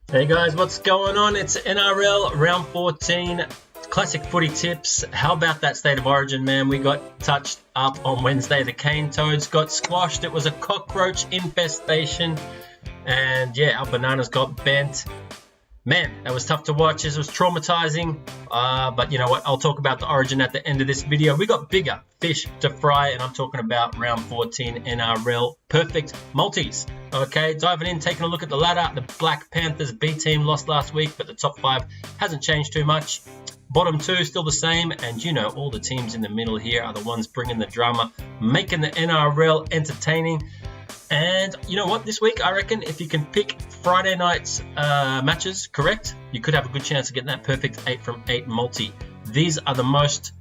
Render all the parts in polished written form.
Hey guys, what's going on? It's NRL round 14, classic footy tips. How about that state of origin, man? We got touched up on Wednesday. The Cane Toads got squashed. It was a cockroach infestation. And yeah, our bananas got bent. Man, that was tough to watch. It was traumatizing. But you know what? I'll talk about the origin at the end of this video. We got bigger fish to fry, and I'm talking about round 14 NRL perfect multis. Okay, diving in, taking a look at the ladder. The Black Panthers B team lost last week, but the top 5 hasn't changed too much. Bottom 2 still the same, and you know all the teams in the middle here are the ones bringing the drama, making the NRL entertaining. And you know what, this week I reckon if you can pick Friday night's matches correct, you could have a good chance of getting that perfect 8 from 8 multi. These are the most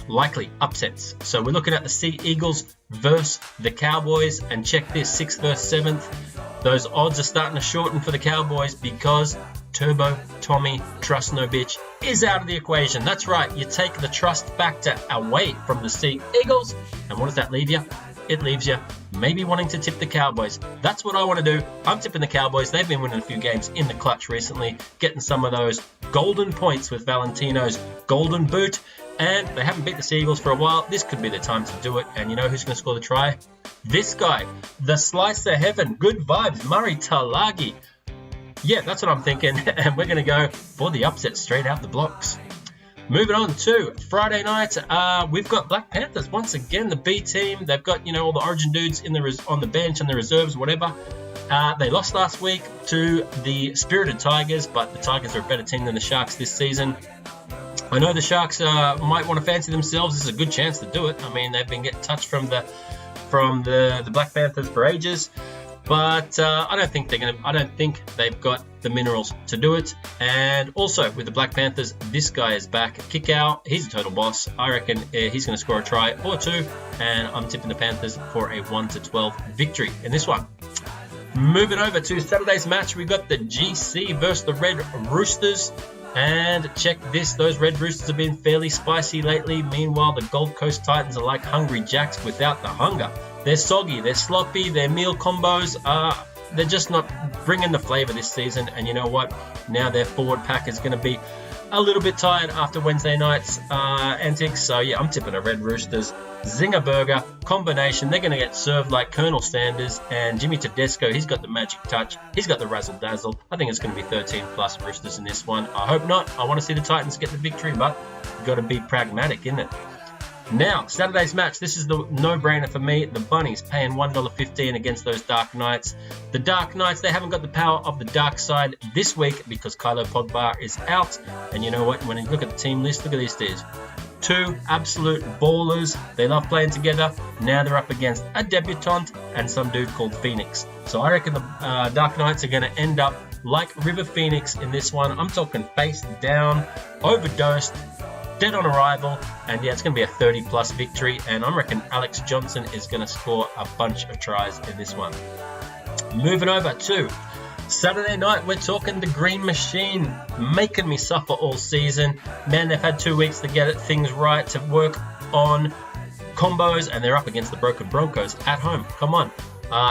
likely upsets. So we're looking at the Sea Eagles versus the Cowboys, and check this, 6th versus 7th. Those odds are starting to shorten for the Cowboys because Turbo Tommy Trust No Bitch is out of the equation. That's right, you take the trust factor away from the Sea Eagles, and what does that leave you? It leaves you maybe wanting to tip the Cowboys. That's what I want to do. I'm tipping the Cowboys. They've been winning a few games in the clutch recently, getting some of those golden points with Valentino's golden boot, and they haven't beat the Seagulls for a while. This could be the time to do it, and you know who's going to score the try? This guy, the slice of heaven, good vibes, Murray Talagi. Yeah, that's what I'm thinking, and we're going to go for the upset straight out the blocks. Moving on to Friday night, we've got Black Panthers once again, the B team. They've got, you know, all the Origin dudes on the bench and the reserves, whatever. They lost last week to the Spirited Tigers, but the Tigers are a better team than the Sharks this season. I know the Sharks might want to fancy themselves. This is a good chance to do it. I mean, they've been getting touched from the Black Panthers for ages. But I don't think they've got the minerals to do it. And also with the Black Panthers, this guy is back. Kick out. He's a total boss. I reckon he's going to score a try or two. And I'm tipping the Panthers for a 1-12 victory in this one. Moving over to Saturday's match, we got the GC versus the Red Roosters. And check this, those Red Roosters have been fairly spicy lately. Meanwhile, the Gold Coast Titans are like hungry jacks without the hunger. They're soggy, they're sloppy, their meal combos they're just not bringing the flavour this season. And you know what? Now their forward pack is going to be a little bit tired after Wednesday night's antics. So yeah, I'm tipping a Red Roosters Zinger Burger combination. They're going to get served like Colonel Sanders, and Jimmy Tedesco, he's got the magic touch. He's got the razzle dazzle. I think it's going to be 13 plus Roosters in this one. I hope not. I want to see the Titans get the victory, but you've got to be pragmatic, isn't it? Now, Saturday's match, this is the no-brainer for me. The Bunnies paying $1.15 against those Dark Knights. The Dark Knights, they haven't got the power of the dark side this week because Kylo Pogba is out. And you know what? When you look at the team list, look at these dudes. 2 absolute ballers. They love playing together. Now they're up against a debutante and some dude called Phoenix. So I reckon the Dark Knights are going to end up like River Phoenix in this one. I'm talking face down, overdosed, dead on arrival, and yeah, it's going to be a 30 plus victory, and I reckon Alex Johnson is going to score a bunch of tries in this one. Moving over to Saturday night, we're talking the Green Machine, making me suffer all season. Man, they've had 2 weeks to get things right, to work on combos, and they're up against the Broken Broncos at home. Come on,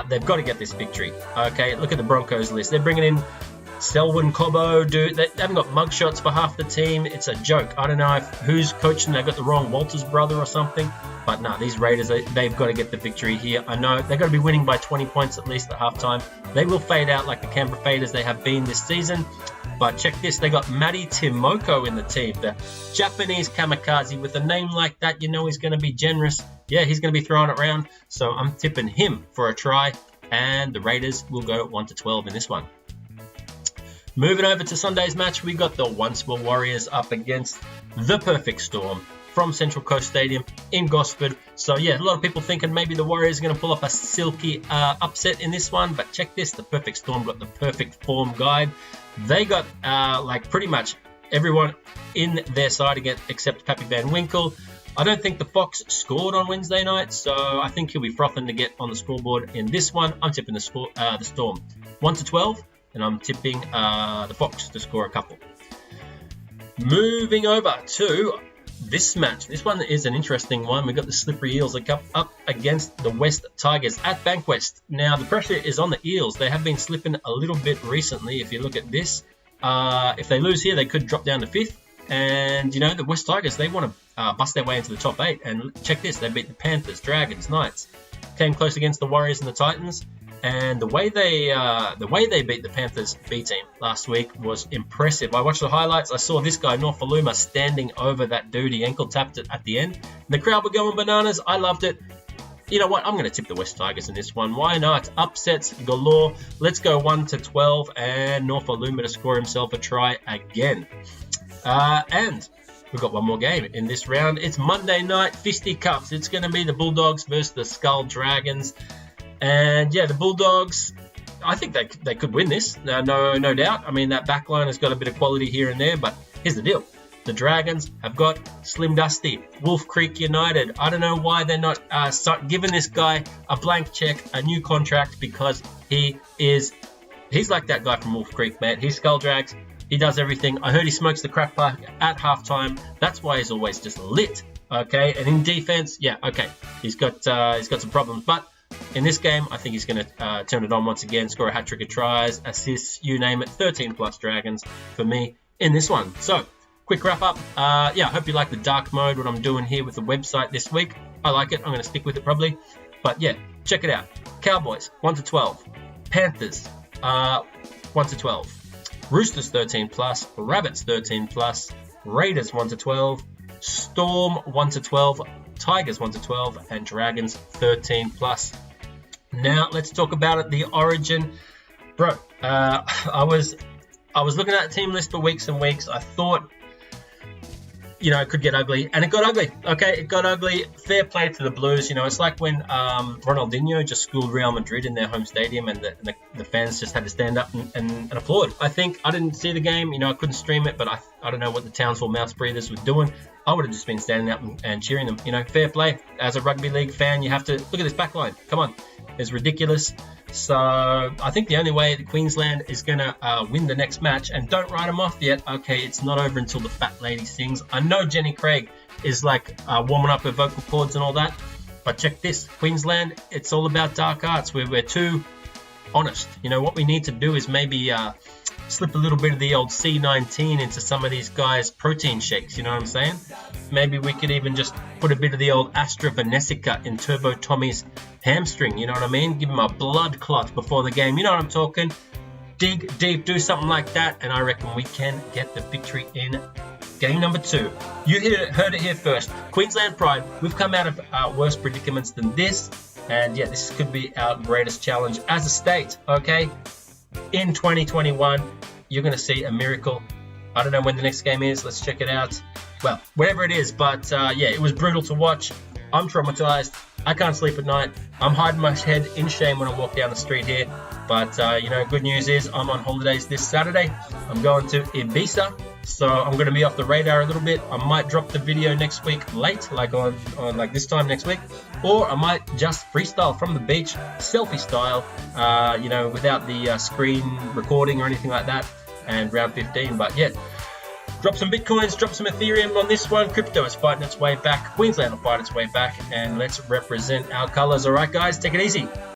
they've got to get this victory. Okay, look at the Broncos list. They're bringing in Selwyn Cobbo, dude. They haven't got mugshots for half the team. It's a joke. I don't know who's coaching. They got the wrong Walters brother or something. But no, these Raiders, they've got to get the victory here. I know they've got to be winning by 20 points at least at halftime. They will fade out like the Canberra Faders they have been this season. But check this, they got Matty Timoko in the team, the Japanese kamikaze. With a name like that, you know he's going to be generous. Yeah, he's going to be throwing it around. So I'm tipping him for a try, and the Raiders will go 1-12 in this one. Moving over to Sunday's match, we got the Once More Warriors up against the Perfect Storm from Central Coast Stadium in Gosford. So yeah, a lot of people thinking maybe the Warriors are going to pull off a silky upset in this one, but check this, the Perfect Storm got the perfect form guide. They got like pretty much everyone in their side again except Pappy Van Winkle. I don't think the Fox scored on Wednesday night, so I think he'll be frothing to get on the scoreboard in this one. I'm tipping the Storm 1-12. And I'm tipping the Fox to score a couple. Moving over to this match. This one is an interesting one. We've got the Slippery Eels up against the West Tigers at Bankwest. Now, the pressure is on the Eels. They have been slipping a little bit recently. If you look at this, if they lose here, they could drop down to 5th. And, you know, the West Tigers, they want to bust their way into the top 8. And check this, they beat the Panthers, Dragons, Knights. Came close against the Warriors and the Titans. And the way they beat the Panthers B team last week was impressive. I watched the highlights. I saw this guy, Norfoluma, standing over that dude. He ankle tapped it at the end. The crowd were going bananas. I loved it. You know what? I'm going to tip the West Tigers in this one. Why not? Upsets galore. Let's go 1-12 and Norfoluma to score himself a try again. And we've got one more game in this round. It's Monday night, fisticuffs. It's going to be the Bulldogs versus the Skull Dragons. And yeah, the Bulldogs, I think they could win this, no doubt. I mean, that back line has got a bit of quality here and there, but here's the deal. The Dragons have got Slim Dusty, Wolf Creek United. I don't know why they're not giving this guy a blank check, a new contract, because he's like that guy from Wolf Creek, man. He's Skull Drags. He does everything. I heard he smokes the crack pipe at halftime. That's why he's always just lit, okay? And in defense, yeah, okay, he's got some problems, but in this game, I think he's going to turn it on once again, score a hat-trick of tries, assists, you name it. 13+ Dragons for me in this one. So, quick wrap-up. Yeah, I hope you like the dark mode, what I'm doing here with the website this week. I like it. I'm going to stick with it probably. But yeah, check it out. Cowboys, 1-12. Panthers, 1-12. Roosters, 13+. Rabbits, 13+. Raiders, 1-12. Storm, 1-12. Tigers 1-12 and Dragons 13+. Now let's talk about it. The Origin, bro. I was looking at the team list for weeks and weeks. I thought, you know, it could get ugly, and it got ugly. Okay, it got ugly. Fair play to the Blues. You know, it's like when Ronaldinho just schooled Real Madrid in their home stadium, and the fans just had to stand up and applaud. I didn't see the game. You know, I couldn't stream it, but I don't know what the Townsville mouth breathers were doing. I would have just been standing up and cheering them. You know, fair play. As a rugby league fan, you have to look at this back line. Come on. It's ridiculous. So I think the only way that Queensland is going to win the next match, and don't write them off yet. Okay, it's not over until the fat lady sings. I know Jenny Craig is like warming up her vocal cords and all that. But check this. Queensland, it's all about dark arts. We're too honest. You know, what we need to do is maybe slip a little bit of the old C19 into some of these guys' protein shakes, you know what I'm saying? Maybe we could even just put a bit of the old AstraVeneca in Turbo Tommy's hamstring, you know what I mean? Give him a blood clot before the game, you know what I'm talking? Dig deep, do something like that, and I reckon we can get the victory in game number 2. You heard it here first. Queensland Pride, we've come out of worse predicaments than this, and yeah, this could be our greatest challenge as a state, okay? In 2021, you're going to see a miracle. I don't know when the next game is. Let's check it out. Well, whatever it is. But yeah, it was brutal to watch. I'm traumatized. I can't sleep at night. I'm hiding my head in shame when I walk down the street here. But, you know, good news is I'm on holidays this Saturday. I'm going to Ibiza. So I'm going to be off the radar a little bit. I might drop the video next week late, like on like this time next week. Or I might just freestyle from the beach, selfie style, you know, without the screen recording or anything like that. And round 15. But yeah, drop some Bitcoins, drop some Ethereum on this one. Crypto is fighting its way back. Queensland will fight its way back. And let's represent our colours. All right, guys, take it easy.